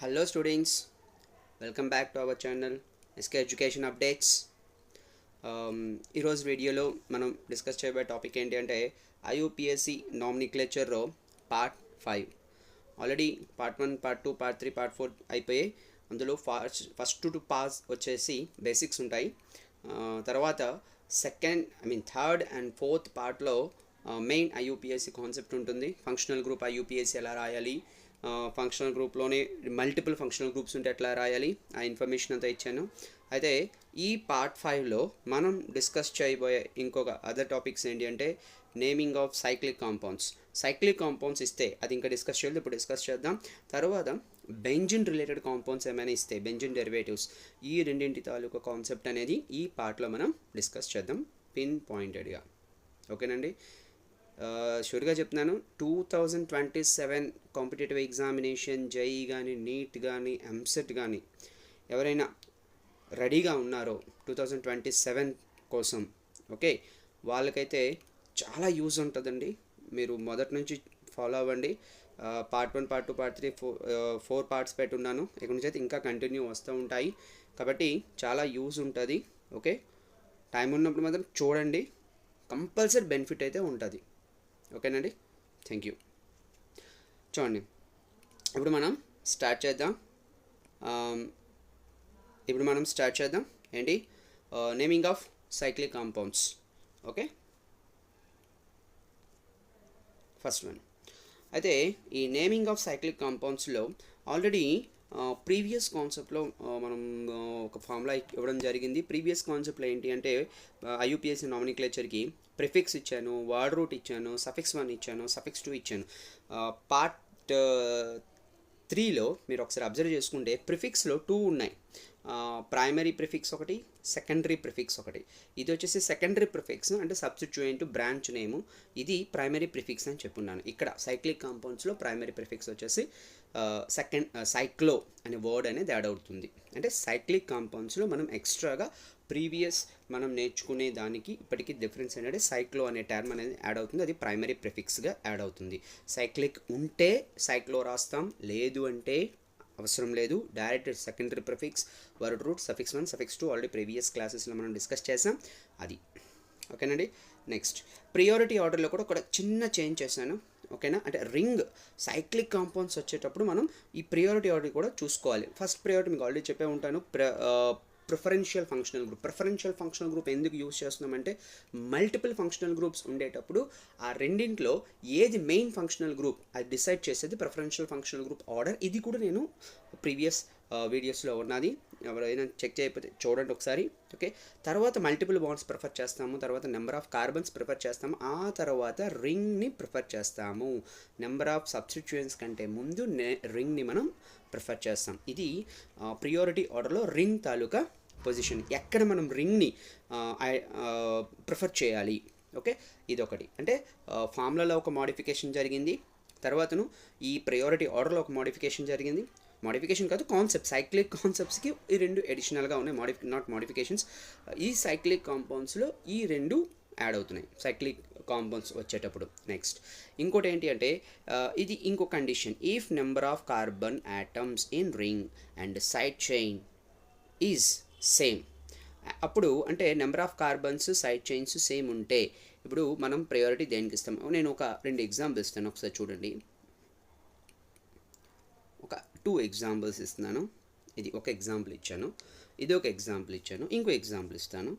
Hello students, welcome back to our channel SK Education Updates. ఈరోజు వీడియోలో మనం discuss చేయబోయే టాపిక్ ఏంటి అంటే IUPAC నామినిక్లేచర్లో part 5. Already part 1, part 2, part 3, part 4 అయిపోయాయి. అందులో ఫస్ట్ టు పాస్ వచ్చేసి బేసిక్స్ ఉంటాయి. తర్వాత థర్డ్ అండ్ ఫోర్త్ పార్ట్లో మెయిన్ IUPAC కాన్సెప్ట్ ఉంటుంది. ఫంక్షనల్ గ్రూప్ IUPAC ఎలా రాయాలి, ఫంక్షనల్ గ్రూప్లోనే మల్టిపుల్ ఫంక్షనల్ గ్రూప్స్ ఉంటే ఎట్లా రాయాలి, ఆ ఇన్ఫర్మేషన్ అంతా ఇచ్చాను. అయితే ఈ పార్ట్ 5లో మనం డిస్కస్ చేయబోయే ఇంకొక అదర్ టాపిక్స్ ఏంటి అంటే నేమింగ్ ఆఫ్ సైక్లిక్ కాంపౌండ్స్ ఇస్తే అది ఇంకా డిస్కస్ చేయలేదు, ఇప్పుడు డిస్కస్ చేద్దాం. తర్వాత బెంజిన్ రిలేటెడ్ కాంపౌండ్స్ ఏమైనా ఇస్తే బెంజిన్ డెరివేటివ్స్, ఈ రెండింటి తాలూకా కాన్సెప్ట్ అనేది ఈ పార్ట్లో మనం డిస్కస్ చేద్దాం పిన్ పాయింటెడ్గా. ఓకేనండి, షూర్గా చెప్తున్నాను. 2027 కాంపిటేటివ్ ఎగ్జామినేషన్ జేఈ కానీ, నీట్ కానీ, ఎంసెట్ కానీ ఎవరైనా రెడీగా ఉన్నారో 2027 కోసం, ఓకే, వాళ్ళకైతే చాలా యూజ్ ఉంటుందండి. మీరు మొదటి నుంచి ఫాలో అవ్వండి. పార్ట్ 1, పార్ట్ 2, పార్ట్ 3, 4 పార్ట్స్ పెట్టున్నాను. ఇక్కడ నుంచి అయితే ఇంకా కంటిన్యూ వస్తూ ఉంటాయి కాబట్టి చాలా యూజ్ ఉంటుంది. ఓకే, టైం ఉన్నప్పుడు మాత్రం చూడండి, కంపల్సరీ బెనిఫిట్ అయితే ఉంటుంది. ఓకేనండి, థ్యాంక్ యూ. చూడండి, ఇప్పుడు మనం స్టార్ట్ చేద్దాం. ఏంటి naming of cyclic compounds. Okay, first one అయితే ఈ నేమింగ్ ఆఫ్ సైక్లిక్ కాంపౌండ్స్లో ఆల్రెడీ ప్రీవియస్ కాన్సెప్ట్లో మనం ఒక ఫార్ములా ఇవ్వడం జరిగింది. ప్రీవియస్ కాన్సెప్ట్లో ఏంటి అంటే IUPAC నామినిక్లేచర్కి ప్రిఫిక్స్ ఇచ్చాను, వర్డ్ రూట్ ఇచ్చాను, సఫిక్స్ 1 ఇచ్చాను, సఫిక్స్ 2 ఇచ్చాను. పార్ట్ 3లో మీరు ఒకసారి అబ్జర్వ్ చేసుకుంటే ప్రిఫిక్స్లో 2 ఉన్నాయి. ప్రైమరీ ప్రిఫిక్స్ ఒకటి, సెకండరీ ప్రిఫిక్స్ ఒకటి. ఇది వచ్చేసి సెకండరీ ప్రిఫిక్స్ అంటే సబ్స్టిట్యూయెంట్ బ్రాంచ్ నేము, ఇది ప్రైమరీ ప్రిఫిక్స్ అని చెప్పున్నాను. ఇక్కడ సైక్లిక్ కాంపౌండ్స్లో ప్రైమరీ ప్రిఫిక్స్ వచ్చేసి సైక్లో అనే వర్డ్ అనేది యాడ్ అవుతుంది. అంటే సైక్లిక్ కాంపౌండ్స్లో మనం ఎక్స్ట్రాగా ప్రీవియస్ మనం నేర్చుకునే దానికి ఇప్పటికీ డిఫరెన్స్ అనేది సైక్లో అనే టర్మ్ అనేది యాడ్ అవుతుంది. అది ప్రైమరీ ప్రిఫిక్స్గా యాడ్ అవుతుంది. సైక్లిక్ ఉంటే సైక్లో రాస్తాం, లేదు అంటే అవసరం లేదు, direct secondary prefix, word root, suffix 1, suffix 2 already previous క్లాసెస్లో మనం డిస్కస్ చేసాం అది. ఓకేనండి, నెక్స్ట్ ప్రియారిటీ ఆర్డర్లో కూడా ఒక చిన్న చేంజ్ చేశాను. ఓకేనా, అంటే రింగ్ సైక్లిక్ కాంపౌండ్స్ వచ్చేటప్పుడు మనం ఈ ప్రియారిటీ ఆర్డర్ కూడా చూసుకోవాలి. ఫస్ట్ ప్రియారిటీ మీకు ఆల్రెడీ చెప్పే ఉంటాను, ప్రిఫరెన్షియల్ ఫంక్షనల్ గ్రూప్ ఎందుకు యూజ్ చేస్తున్నామంటే మల్టిపుల్ ఫంక్షనల్ గ్రూప్స్ ఉండేటప్పుడు ఆ రెండింటిలో ఏది మెయిన్ ఫంక్షనల్ గ్రూప్ అది డిసైడ్ చేసేది ప్రిఫరెన్షియల్ ఫంక్షనల్ గ్రూప్ ఆర్డర్. ఇది కూడా నేను ప్రీవియస్ వీడియోస్లో ఉన్నది, ఎవరైనా చెక్ చేయకపోతే చూడండి ఒకసారి. ఓకే, తర్వాత మల్టిపుల్ బాండ్స్ ప్రిఫర్ చేస్తాము, తర్వాత నెంబర్ ఆఫ్ కార్బన్స్ ప్రిఫర్ చేస్తాము, ఆ తర్వాత రింగ్ని ప్రిఫర్ చేస్తాము. నెంబర్ ఆఫ్ సబ్స్టిట్యూయెంట్స్ కంటే ముందు రింగ్ని మనం ప్రిఫర్ చేస్తాం. ఇది ప్రియారిటీ ఆర్డర్లో రింగ్ తాలూకా పొజిషన్, ఎక్కడ మనం రింగ్ని ప్రిఫర్ చేయాలి. ఓకే, ఇదొకటి. అంటే ఫార్ములాలో ఒక మోడిఫికేషన్ జరిగింది, తర్వాతను ఈ ప్రియారిటీ ఆర్డర్లో ఒక మోడిఫికేషన్ జరిగింది. మోడిఫికేషన్ కాదు, కాన్సెప్ట్, సైక్లిక్ కాన్సెప్ట్స్కి ఈ రెండు అడిషనల్గా ఉన్నాయి, నాట్ మోడిఫికేషన్స్. ఈ సైక్లిక్ కాంపౌండ్స్లో ఈ రెండు యాడ్ అవుతున్నాయి సైక్లిక్ కాంపౌండ్స్ వచ్చేటప్పుడు. నెక్స్ట్ ఇంకోటి ఏంటి అంటే ఇది ఇంకో condition, if number of carbon atoms in ring and side chain is same. అప్పుడు అంటే number of carbons side chains same ఉంటే ఇప్పుడు మనం ప్రయారిటీ దేనికి ఇస్తాం. నేను ఒక 2 ఎగ్జాంపుల్స్ ఇస్తాను, ఒకసారి చూడండి. ఒక 2 ఎగ్జాంపుల్స్ ఇస్తున్నాను. ఇది ఒక ఎగ్జాంపుల్ ఇచ్చాను, ఇది ఒక ఎగ్జాంపుల్ ఇచ్చాను, ఇంకో ఎగ్జాంపుల్ ఇస్తాను.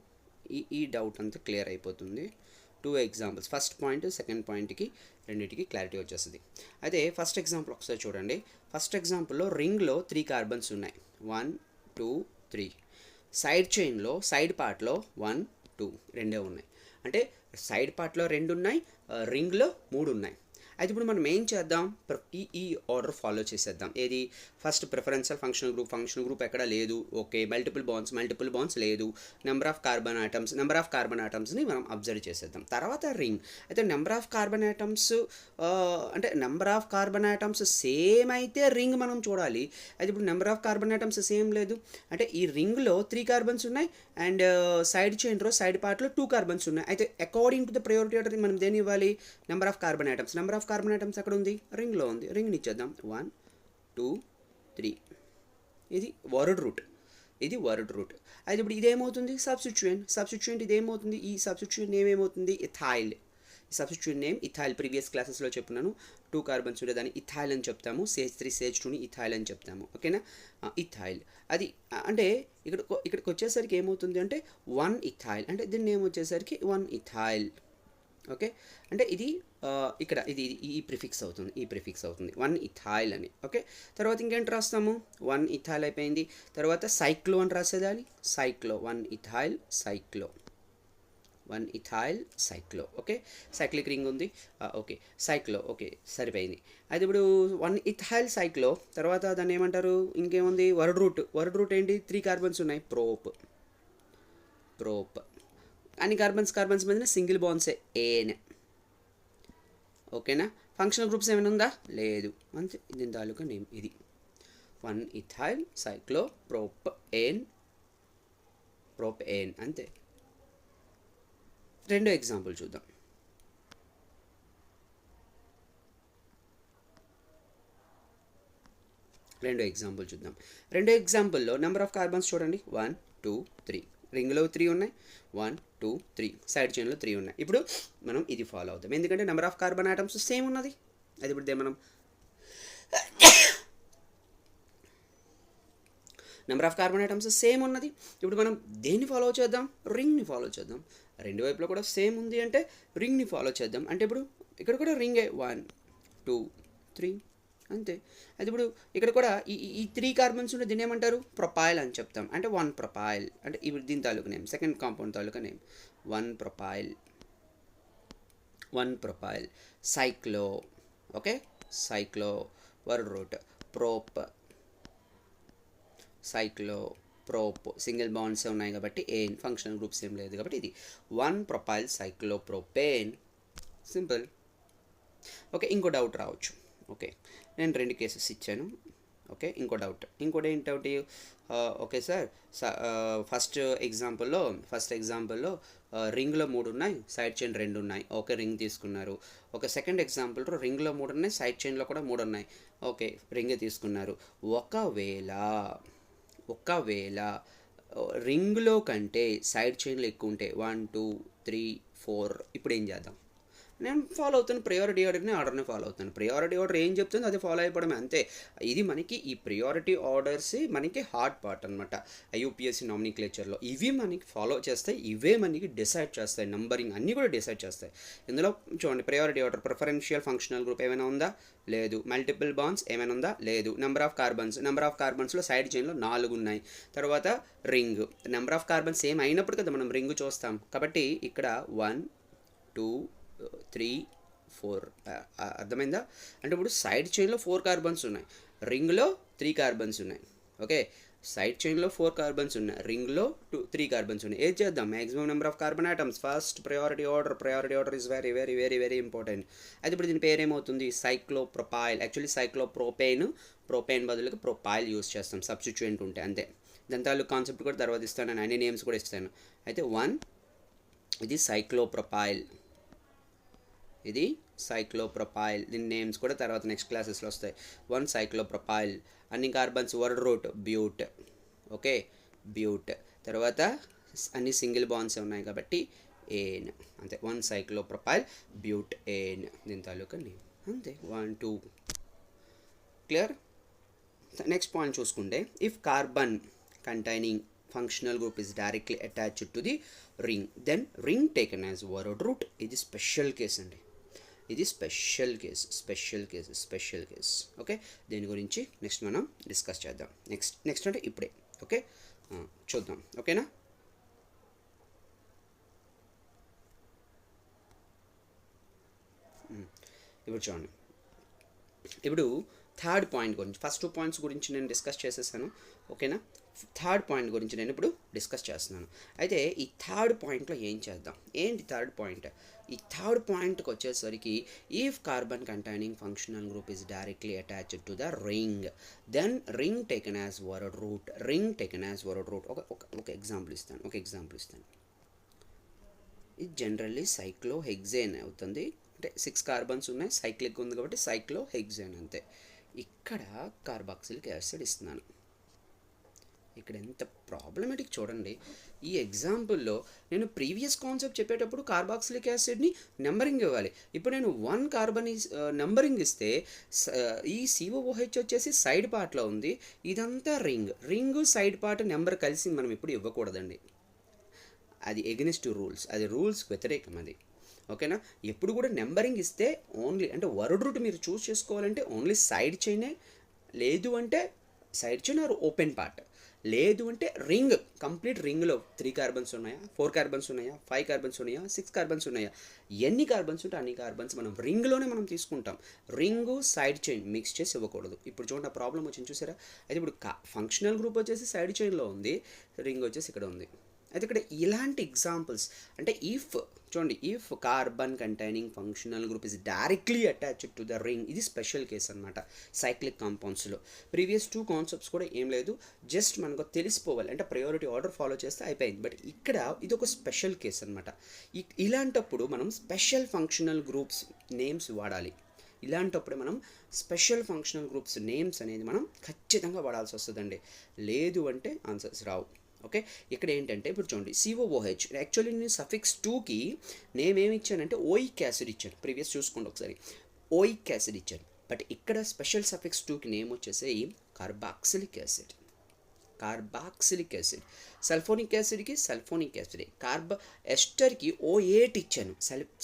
ఈ డౌట్ అంతా క్లియర్ అయిపోతుంది. 2 ఎగ్జాంపుల్స్, ఫస్ట్ పాయింట్ సెకండ్ పాయింట్కి రెండింటికి క్లారిటీ వచ్చేస్తుంది. అయితే ఫస్ట్ ఎగ్జాంపుల్ ఒకసారి చూడండి. ఫస్ట్ ఎగ్జాంపుల్లో రింగ్లో 3 కార్బన్స్ ఉన్నాయి, 1, 2, 3. సైడ్ చైన్లో సైడ్ పార్ట్లో 1, 2 రెండే ఉన్నాయి. అంటే సైడ్ పార్ట్లో 2 ఉన్నాయి, రింగ్లో 3 ఉన్నాయి. అయితే ఇప్పుడు మనం ఏం చేద్దాం, ఈ ఆర్డర్ ఫాలో చేసేద్దాం. ఏది, ఫస్ట్ ప్రిఫరెన్షియల్ ఫంక్షనల్ గ్రూప్ ఎక్కడ లేదు. ఓకే, మల్టిపుల్ బాండ్స్ లేదు. నెంబర్ ఆఫ్ కార్బన్ ఆటమ్స్ని మనం అబ్జర్వ్ చేసేద్దాం. తర్వాత రింగ్. అయితే number of carbon atoms same అయితే రింగ్ మనం చూడాలి. అయితే ఇప్పుడు number of carbon atoms same లేదు, అంటే ఈ రింగ్లో 3 కార్బన్స్ ఉన్నాయి అండ్ సైడ్ చైన్లో సైడ్ పార్ట్లో 2 కార్బన్స్ ఉన్నాయి. అయితే according to the priority order మనం దేని ఇవ్వాలి, నెంబర్ ఆఫ్ కార్బన్ ఆటమ్స్ ఎక్కడ ఉంది, రింగ్లో ఉంది, రింగ్ని ఇచ్చేద్దాం. 1, 2, 3. ఇది వర్డ్ రూట్, ఇది వర్డ్ రూట్. అయితే ఇప్పుడు ఇదేమవుతుంది? సబ్స్టిట్యూయెంట్ ఇదేమవుతుంది? ఈ సబ్స్టిట్యూయెంట్ నేమ్ ఏమవుతుంది? Ethyl. Substituent name ethyl. Previous క్లాసెస్లో చెప్పినాను 2 కార్బన్స్ ఉంటే దాన్ని ఇథైల్ అని చెప్తాము, CH3 CH2ని ఇథైల్ అని చెప్తాము. ఓకేనా? ఇథైల్ అది అంటే ఇక్కడికి వచ్చేసరికి ఏమవుతుంది అంటే 1 ఇథైల్, అంటే దీని నేమ్ వచ్చేసరికి 1 ఇథైల్. ఓకే, అంటే ఇది ఇక్కడ ఇది ఈ ప్రిఫిక్స్ అవుతుంది 1 ఇథైల్ అని. ఓకే, తర్వాత ఇంకేంటి రాస్తాము? 1 ఇథైల్ అయిపోయింది. తర్వాత సైక్లో అని రాసేదాన్ని, సైక్లో 1 ethyl సైక్లో, 1 ethyl సైక్లో. Okay, cyclic ring ఉంది. ఓకే, సైక్లో. ఓకే, సరిపోయింది. అయితే ఇప్పుడు 1 ఇథైల్ సైక్లో తర్వాత దాన్ని ఏమంటారు? ఇంకేముంది? వర్డ్ రూట్ ఏంటి? 3 కార్బన్స్ ఉన్నాయి, ప్రోప్. అన్ని కార్బన్స్ మధ్యన సింగిల్ బాండ్సే, ఏన్. ఓకేనా? ఫంక్షనల్ గ్రూప్స్ ఏమైనా ఉందా? లేదు. అంతే, దీని తాలూకా నేమ్ ఇది 1 ఇథైల్ సైక్లో ప్రోప్ ఏన్ అంతే. రెండో ఎగ్జాంపుల్ చూద్దాం. రెండో ఎగ్జాంపుల్లో నెంబర్ ఆఫ్ కార్బన్స్ చూడండి, 1 2 3. రింగ్లో 3 ఉన్నాయి, 1 2 3. సైడ్ చైన్లో 3 ఉన్నాయి. ఇప్పుడు మనం ఇది ఫాలో అవుతాం, ఎందుకంటే number of carbon atoms same ఉన్నది. అది ఇప్పుడు మనం number of carbon atoms same ఉన్నది. ఇప్పుడు మనం దేన్ని ఫాలో చేద్దాం? రింగ్ని ఫాలో చేద్దాం. రెండు వైపులో కూడా సేమ్ ఉంది అంటే రింగ్ని ఫాలో చేద్దాం. అంటే ఇప్పుడు ఇక్కడ కూడా రింగే 1 2 3 అంతే. అది ఇప్పుడు ఇక్కడ కూడా ఈ 3 కార్బన్స్ ఉంటే దీన్ని ఏమంటారు? ప్రొపైల్ అని చెప్తాం. అంటే 1 ప్రొపైల్, అంటే ఇప్పుడు దీని తాలూకా నేమ్, సెకండ్ కాంపౌండ్ తాలూకా name 1 propyl సైక్లో. Okay, సైక్లో word route prop, సైక్లో prop, single bonds ఉన్నాయి కాబట్టి ఏన్, ఫంక్షనల్ గ్రూప్స్ ఏం లేదు కాబట్టి ఇది 1 ప్రొపైల్ సైక్లోప్రోపేన్. సింపుల్. ఓకే, ఇంకో డౌట్ రావచ్చు. ఓకే, నేను 2 కేసెస్ ఇచ్చాను. ఓకే, ఇంకోటి ఏంటంటే ఓకే సార్, ఫస్ట్ ఎగ్జాంపుల్లో రింగ్లో 3 ఉన్నాయి, సైడ్ చైన్ 2 ఉన్నాయి. ఓకే, రింగ్ తీసుకున్నారు. ఓకే, సెకండ్ ఎగ్జాంపుల్లో రింగ్లో 3 ఉన్నాయి, సైడ్ చైన్లో కూడా 3 ఉన్నాయి. ఓకే, రింగ్ తీసుకున్నారు. ఒకవేళ రింగ్లో కంటే సైడ్ చైన్లు ఎక్కువ ఉంటే 1 2 3 4, ఇప్పుడు ఏం చేద్దాం? నేను ఫాలో అవుతాను ప్రయారిటీ ఆర్డర్ని ఫాలో అవుతాను. ప్రయారిటీ ఆర్డర్ ఏం చెప్తుందో అది ఫాలో అయిపోవడమే అంతే. ఇది మనకి ఈ ప్రయారిటీ ఆర్డర్స్ మనకి హార్డ్ పార్ట్ అనమాట IUPAC నామినిక్లేచర్లో. ఇవి మనకి ఫాలో చేస్తాయి, ఇవే మనకి డిసైడ్ చేస్తాయి, నంబరింగ్ అన్నీ కూడా డిసైడ్ చేస్తాయి. ఇందులో చూడండి, priority order preferential functional group ఏమైనా ఉందా? లేదు. మల్టిపుల్ బాండ్స్ ఏమైనా ఉందా? లేదు. నెంబర్ ఆఫ్ కార్బన్స్లో సైడ్ చైన్లో 4 ఉన్నాయి. తర్వాత ring, number of carbons same అయినప్పుడు కదా మనం రింగ్ చూస్తాం. కాబట్టి ఇక్కడ 1 2 3 4 అర్థమైందా? అంటే ఇప్పుడు సైడ్ చైన్లో 4 కార్బన్స్ ఉన్నాయి, రింగ్లో 3 కార్బన్స్ ఉన్నాయి. ఓకే, సైడ్ చైన్లో 4 కార్బన్స్ ఉన్నాయి, రింగ్లో 3 కార్బన్స్ ఉన్నాయి. ఏది చేద్దాం? Maximum number of carbon atoms. First priority order is very very very very important. అయితే ఇప్పుడు దీని పేరు ఏమవుతుంది? సైక్లోప్రొపైల్. యాక్చువల్లీ సైక్లోప్రోపేన్ బదులుగా ప్రొపైల్ యూస్ చేస్తాం, సబ్స్టిట్యూయెంట్ ఉంటే అంతే. దాని తాలూకు కాన్సెప్ట్ కూడా తర్వాత ఇస్తాను, నేను అన్ని నేమ్స్ కూడా ఇస్తాను. అయితే 1 ఇది సైక్లోప్రొపైల్, ఇది సైక్లోప్రొపైల్. దీని నేమ్స్ కూడా తర్వాత నెక్స్ట్ క్లాసెస్లో వస్తాయి. 1 సైక్లోప్రొపైల్. అన్ని కార్బన్స్ వర్డ్ రూట్ బ్యూట్. ఓకే, బ్యూట్. తర్వాత అన్ని సింగిల్ బాండ్స్ ఉన్నాయి కాబట్టి ఏన్ అంతే. 1 సైక్లోప్రొపైల్ బ్యూట్ ఏన్, దీని తాలూకా నేమ్ అంతే. 1 2 క్లియర్. నెక్స్ట్ పాయింట్ చూసుకుంటే, if carbon containing functional group is directly attached to the ring, then ring taken as word root. ఇది స్పెషల్ కేస్ అండి, ఇది స్పెషల్ కేస్. ఓకే, దీని గురించి నెక్స్ట్ మనం డిస్కస్ చేద్దాం. నెక్స్ట్ అంటే ఇప్పుడే. ఓకే, చూద్దాం. ఓకేనా? ఇప్పుడు చూడండి, ఇప్పుడు థర్డ్ పాయింట్ గురించి, ఫస్ట్ 2 పాయింట్స్ గురించి నేను డిస్కస్ చేసేసాను. ఓకేనా? థర్డ్ పాయింట్ గురించి నేను ఇప్పుడు డిస్కస్ చేస్తున్నాను. అయితే ఈ థర్డ్ పాయింట్లో ఏం చేద్దాం? ఏంటి థర్డ్ పాయింట్? ఈ థర్డ్ పాయింట్కి వచ్చేసరికి, if carbon containing functional group is directly attached to the ring, then ring taken as word root. ఒక ఎగ్జాంపుల్ ఇస్తాను. ఇది జనరల్లీ సైక్లోహెక్సేన్ అవుతుంది. అంటే 6 కార్బన్స్ ఉన్నాయి, సైక్లిక్ ఉంది కాబట్టి సైక్లోహెక్సేన్ అంతే. ఇక్కడ కార్బాక్సిలిక్ యాసిడ్ ఇస్తున్నాను. ఇక్కడ ఎంత ప్రాబ్లమేటిక్ చూడండి. ఈ ఎగ్జాంపుల్లో నేను ప్రీవియస్ కాన్సెప్ట్ చెప్పేటప్పుడు కార్బాక్సిలిక్ యాసిడ్ని నెంబరింగ్ ఇవ్వాలి. ఇప్పుడు నేను 1 కార్బన్ నెంబరింగ్ ఇస్తే ఈ COOH వచ్చేసి సైడ్ పార్ట్లో ఉంది, ఇదంతా రింగ్ సైడ్ పార్ట్ నెంబర్ కలిసి మనం ఇప్పుడు ఇవ్వకూడదండి. అది ఎగెనిస్ట్ రూల్స్, అది రూల్స్ వ్యతిరేకం అది. ఓకేనా? ఎప్పుడు కూడా నెంబరింగ్ ఇస్తే ఓన్లీ అంటే వర్డ్ రూట్ మీరు చూస్ చేసుకోవాలంటే ఓన్లీ సైడ్ చైనే, లేదు అంటే side chain are open part, లేదు అంటే రింగ్, కంప్లీట్ రింగ్లో 3 కార్బన్స్ ఉన్నాయా, 4 కార్బన్స్ ఉన్నాయా, 5 కార్బన్స్ ఉన్నాయా, 6 కార్బన్స్ ఉన్నాయా, ఎన్ని కార్బన్స్ ఉంటే అన్ని కార్బన్స్ మనం రింగ్లోనే మనం తీసుకుంటాం. రింగు సైడ్ చైన్ మిక్స్ చేసి ఇవ్వకూడదు. ఇప్పుడు చూడండి ఆ ప్రాబ్లం వచ్చింది చూసారా. అయితే ఇప్పుడు ఫంక్షనల్ గ్రూప్ వచ్చేసి సైడ్ చైన్లో ఉంది, రింగ్ వచ్చేసి ఇక్కడ ఉంది. అయితే ఇక్కడ ఇలాంటి ఎగ్జాంపుల్స్ అంటే చూడండి, if carbon containing functional group is directly attached to the ring, ఇది స్పెషల్ కేస్ అనమాట సైక్లిక్ కాంపౌండ్స్లో. ప్రీవియస్ 2 కాన్సెప్ట్స్ కూడా ఏం లేదు, జస్ట్ మనకు తెలిసిపోవాలి అంటే ప్రయారిటీ ఆర్డర్ ఫాలో చేస్తే అయిపోయింది. బట్ ఇక్కడ ఇది ఒక స్పెషల్ కేస్ అనమాట. ఇలాంటప్పుడు మనం స్పెషల్ ఫంక్షనల్ గ్రూప్స్ నేమ్స్ వాడాలి. ఇలాంటప్పుడు మనం స్పెషల్ ఫంక్షనల్ గ్రూప్స్ నేమ్స్ అనేది మనం ఖచ్చితంగా వాడాల్సి వస్తుందండి, లేదు అంటే ఆన్సర్స్ రావు. ఓకే, ఇక్కడ ఏంటంటే ఇప్పుడు చూడండి COOH, యాక్చువల్లీ నేను సఫిక్స్ 2కి నేమ్ ఏమి ఇచ్చానంటే ఓయిక్ యాసిడ్ ఇచ్చాను. ప్రీవియస్ చూసుకోండి ఒకసారి, ఓయిక్ యాసిడ్ ఇచ్చాను. బట్ ఇక్కడ స్పెషల్ సఫిక్స్ 2కి నేమ్ వచ్చేసి carboxylic acid. Carboxylic acid, sulphonic యాసిడ్కి సల్ఫోనిక్ యాసిడ్, ఎస్టర్కి O8 ఇచ్చాను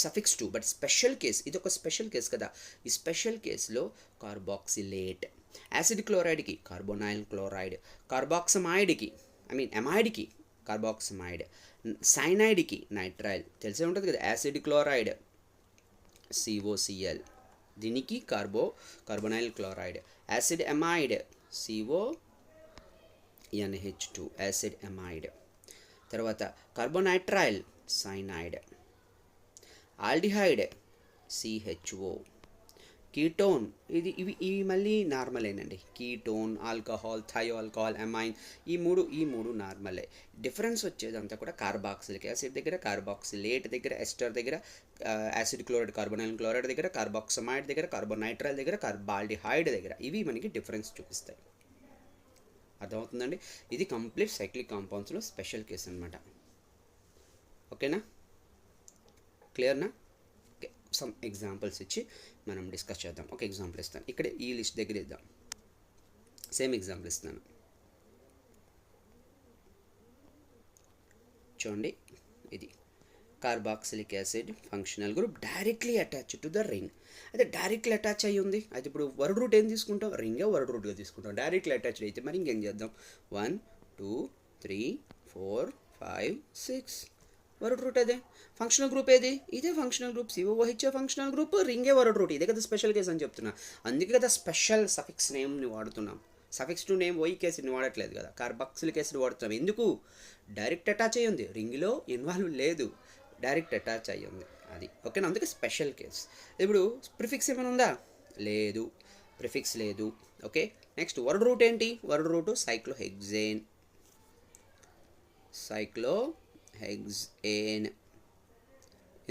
సఫిక్స్ 2. బట్ స్పెషల్ కేస్, ఇది ఒక స్పెషల్ కేస్ కదా, ఈ స్పెషల్ కేసులో కార్బాక్సిలేట్. యాసిడ్ క్లోరైడ్కి కార్బోనైల్ క్లోరైడ్, కార్బాక్సమైడ్కి ఎమైడ్కి కార్బాక్సమైడ్, సైనైడ్కి నైట్రైల్, తెలిసే ఉంటుంది కదా, యాసిడ్ క్లోరైడ్ COCl, దీనికి carbonyl chloride, acid amide CONH2 acid amide, తర్వాత carbonitrile cyanide, aldehyde CHO, ketone ఇవి మళ్ళీ నార్మలేనండి. Ketone, alcohol, thio alcohol, amine, ఈ మూడు నార్మలే. డిఫరెన్స్ వచ్చేది అంతా కూడా కార్బాక్సిలిక్ యాసిడ్ దగ్గర, కార్బాక్సిలేట్ దగ్గర, ఎస్టర్ దగ్గర, యాసిడ్ క్లోరైడ్ కార్బోనైల్ క్లోరైడ్ దగ్గర, కార్బాక్సమైడ్ దగ్గర, కార్బోనైట్రైల్ దగ్గర, కార్బాల్డిహైడ్ దగ్గర, ఇవి మనకి డిఫరెన్స్ చూపిస్తాయి. అర్థమవుతుందండి? ఇది కంప్లీట్ సైక్లిక్ కాంపౌండ్స్లో స్పెషల్ కేస్ అనమాట. ఓకేనా? క్లియర్నా? సమ్ ఎగ్జాంపుల్స్ ఇచ్చి మనం డిస్కస్ చేద్దాం. ఒక ఎగ్జాంపుల్ ఇస్తాను, ఇక్కడ ఈ లిస్ట్ దగ్గర ఇద్దాం. సేమ్ ఎగ్జాంపుల్ ఇస్తున్నాను చూడండి. ఇది carboxylic acid functional group directly attach to the ring. అయితే డైరెక్ట్లీ అటాచ్ అయ్యి ఉంది. అయితే ఇప్పుడు వర్డ్ రూట్ ఏం తీసుకుంటాం? రింగే వర్డ్ రూట్గా తీసుకుంటాం. డైరెక్ట్లీ అటాచ్డ్ అయితే మరి ఇంకేం చేద్దాం? 1 2 3 4 5 6 వర్డ్ రూట్ అదే. ఫంక్షనల్ గ్రూప్ ఏది? ఇదే functional group. COOH functional group, రింగే వర్డ్ రూట్. ఇదే కదా స్పెషల్ కేస్ అని చెప్తున్నా. అందుకే కదా స్పెషల్ సఫిక్స్ నేమ్ని వాడుతున్నాం. సఫిక్స్ 2 నేమ్ ఓయిక్ యాసిడ్ని వాడట్లేదు కదా, కార్బాక్సిలిక్ యాసిడ్ వాడుతున్నాం. ఎందుకు? డైరెక్ట్ అటాచ్ అయ్యి ఉంది, రింగ్లో ఇన్వాల్వ్ లేదు, డైరెక్ట్ అటాచ్ అయ్యి ఉంది అది. ఓకేనా? అందుకే స్పెషల్ కేస్. ఇప్పుడు ప్రిఫిక్స్ ఏమైనా ఉందా? లేదు, ప్రిఫిక్స్ లేదు. ఓకే, నెక్స్ట్ వర్డ్ రూట్ ఏంటి? Word route cyclohexane.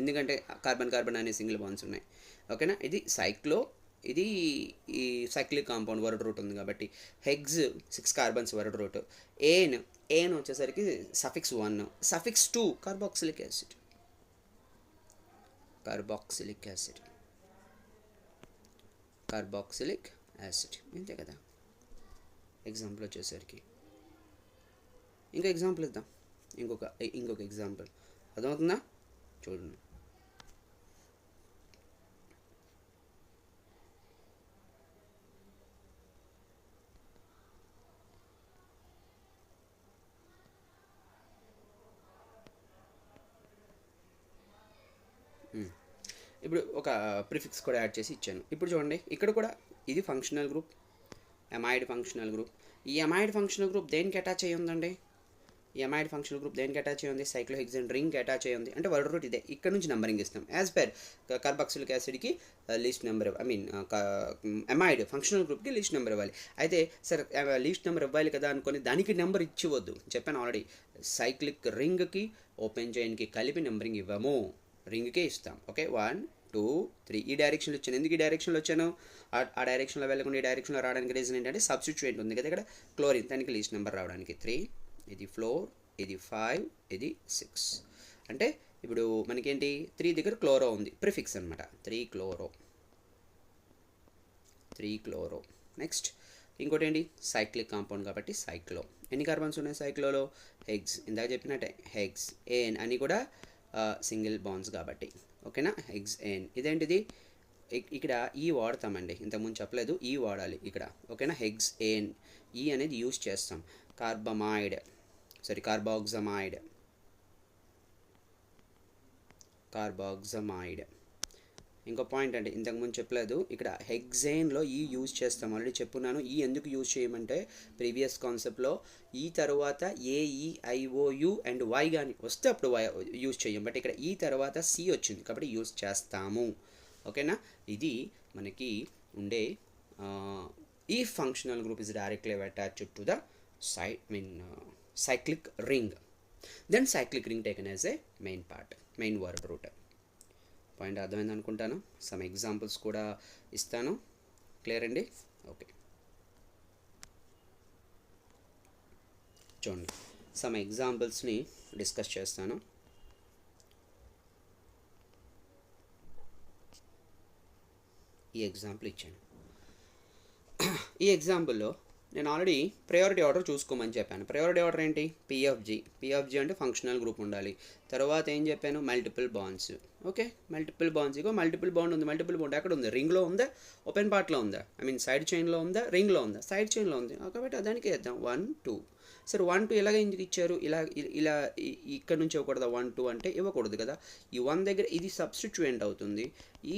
ఎందుకంటే కార్బన్ అనే సింగిల్ బాండ్స్ ఉన్నాయి. ఓకేనా? ఇది ఇది ఈ సైక్లిక్ కాంపౌండ్ వర్డ్ రూట్ ఉంది కాబట్టి హెగ్జ్ 6 కార్బన్స్ వర్డ్ రూట్. ఏన్ వచ్చేసరికి సఫిక్స్ 1, సఫిక్స్ 2 కార్బాక్సిలిక్ యాసిడ్. ఇంతే కదా ఎగ్జాంపుల్ వచ్చేసరికి. ఇంకా ఎగ్జాంపుల్ ఇద్దాం, ఇంకొక ఎగ్జాంపుల్. అర్థమవుతుందా? చూడండి. ఇప్పుడు ఒక ప్రిఫిక్స్ కూడా యాడ్ చేసి ఇచ్చాను. ఇప్పుడు చూడండి, ఇక్కడ కూడా ఇది functional group, amide functional group. ఈ ఎమైడ్ ఫంక్షనల్ గ్రూప్ దేనికి అటాచ్ అయ్యి ఉందండి? ఈ ఎమైడ్ ఫంక్షనల్ గ్రూప్ దేనికి అటాచ్ అయ్యి ఉంది? సైక్లోహెక్సేన్ రింగ్ అటాచ్ అయ్యి ఉంది. అంటే వర్డ్ రూట్ ఇదే. ఇక్కడ నుంచి నెంబరింగ్ ఇస్తాం యాజ్ పర్ కార్బాక్సిలిక్ యాసిడ్కి లీస్ట్ నెంబర్, ఎమైడ్ ఫంక్షనల్ గ్రూప్కి లీస్ట్ నెంబర్ ఇవ్వాలి. అయితే సరే లీస్ట్ నెంబర్ ఇవ్వాలి కదా అనుకొని దానికి నెంబర్ ఇచ్చివద్దు. చెప్పాను ఆల్రెడీ, సైక్లిక్ రింగ్కి ఓపెన్ చైన్కి కలిపి నెంబరింగ్ ఇవ్వము, రింగ్కే ఇస్తాం. ఓకే, 1 2 3 ఈ డైరెక్షన్లో వచ్చాను. ఎందుకు ఈ డైరెక్షన్లో వచ్చాను? ఆ డైరెక్షన్లో వెళ్ళకుండా ఈ డైరెక్షన్లో రావడానికి రీజన్ ఏంటంటే సబ్స్టిట్యూయెంట్ ఉంది కదా ఇక్కడ, క్లోరిన్, దానికి లీస్ట్ నెంబర్ రావడానికి 3, ఇది 4, ఇది 5, ఇది 6. అంటే ఇప్పుడు మనకేంటి 3 దగ్గర క్లోరో ఉంది, ప్రిఫిక్స్ అనమాట, 3 క్లోరో. నెక్స్ట్ ఇంకోటి ఏంటి, సైక్లిక్ కాంపౌండ్ కాబట్టి సైక్లో. ఎన్ని కార్బన్స్ ఉన్నాయి సైక్లోలో? హెగ్స్, ఇందాక చెప్పినట్టే హెగ్స్, ఏన్ అని కూడా సింగిల్ బాండ్స్ కాబట్టి, ఓకేనా, హెగ్స్ ఏన్. ఇదేంటిది, ఇక్కడ ఈ వాడతామండి, ఇంతకుముందు చెప్పలేదు, ఈ వాడాలి ఇక్కడ, ఓకేనా. హెగ్స్ ఏన్, ఈ అనేది యూస్ చేస్తాం. కార్బాక్సమైడ్. ఇంకో పాయింట్ అంటే ఇంతకుముందు చెప్పలేదు, ఇక్కడ హెగ్జైన్లో ఈ యూజ్ చేస్తాం, ఆల్రెడీ చెప్పున్నాను. ఈ ఎందుకు యూజ్ చేయమంటే ప్రీవియస్ కాన్సెప్ట్లో ఈ తర్వాత AEIOU అండ్ Y కానీ వస్తే అప్పుడు యూజ్ చేయం, బట్ ఇక్కడ ఈ తర్వాత C వచ్చింది కాబట్టి యూజ్ చేస్తాము, ఓకేనా. ఇది మనకి ఉండే ఈ functional group is directly attached to the cyclic ring. Then cyclic ring taken as a main verb root. Point అర్థమైంది అనుకుంటాను. సమ్ ఎగ్జాంపుల్స్ కూడా ఇస్తాను, క్లియర్ అండి? ఓకే, చూడండి, సమ్ ఎగ్జాంపుల్స్ని డిస్కస్ చేస్తాను. ఈ ఎగ్జాంపుల్ ఇచ్చాను. ఈ ఎగ్జాంపుల్లో నేను ఆల్రెడీ ప్రయారిటీ ఆర్డర్ చూసుకోమని చెప్పాను. ప్రయారిటీ ఆర్డర్ ఏంటి? పిఎఫ్జి అంటే ఫంక్షనల్ గ్రూప్ ఉండాలి. తర్వాత ఏం చెప్పాను? Multiple bonds. Okay, multiple bonds. ఇగో మల్టిపుల్ బాండ్ ఉంది. మల్టిపుల్ బాండ్ ఎక్కడ ఉంది? రింగ్లో ఉందా, ఓపెన్ పార్ట్లో ఉందా, సైడ్ చైన్లో ఉందా, రింగ్లో ఉందా? సైడ్ చైన్లో ఉంది కాబట్టి దానికి వేద్దాం 1 2. సరే 1 2 ఇలాగ ఎందుకు ఇచ్చారు? ఇలా ఇక్కడ నుంచి ఇవ్వకూడదా? 1 2 అంటే ఇవ్వకూడదు కదా. ఈ 1 దగ్గర ఇది సబ్స్టిట్యూయెంట్ అవుతుంది.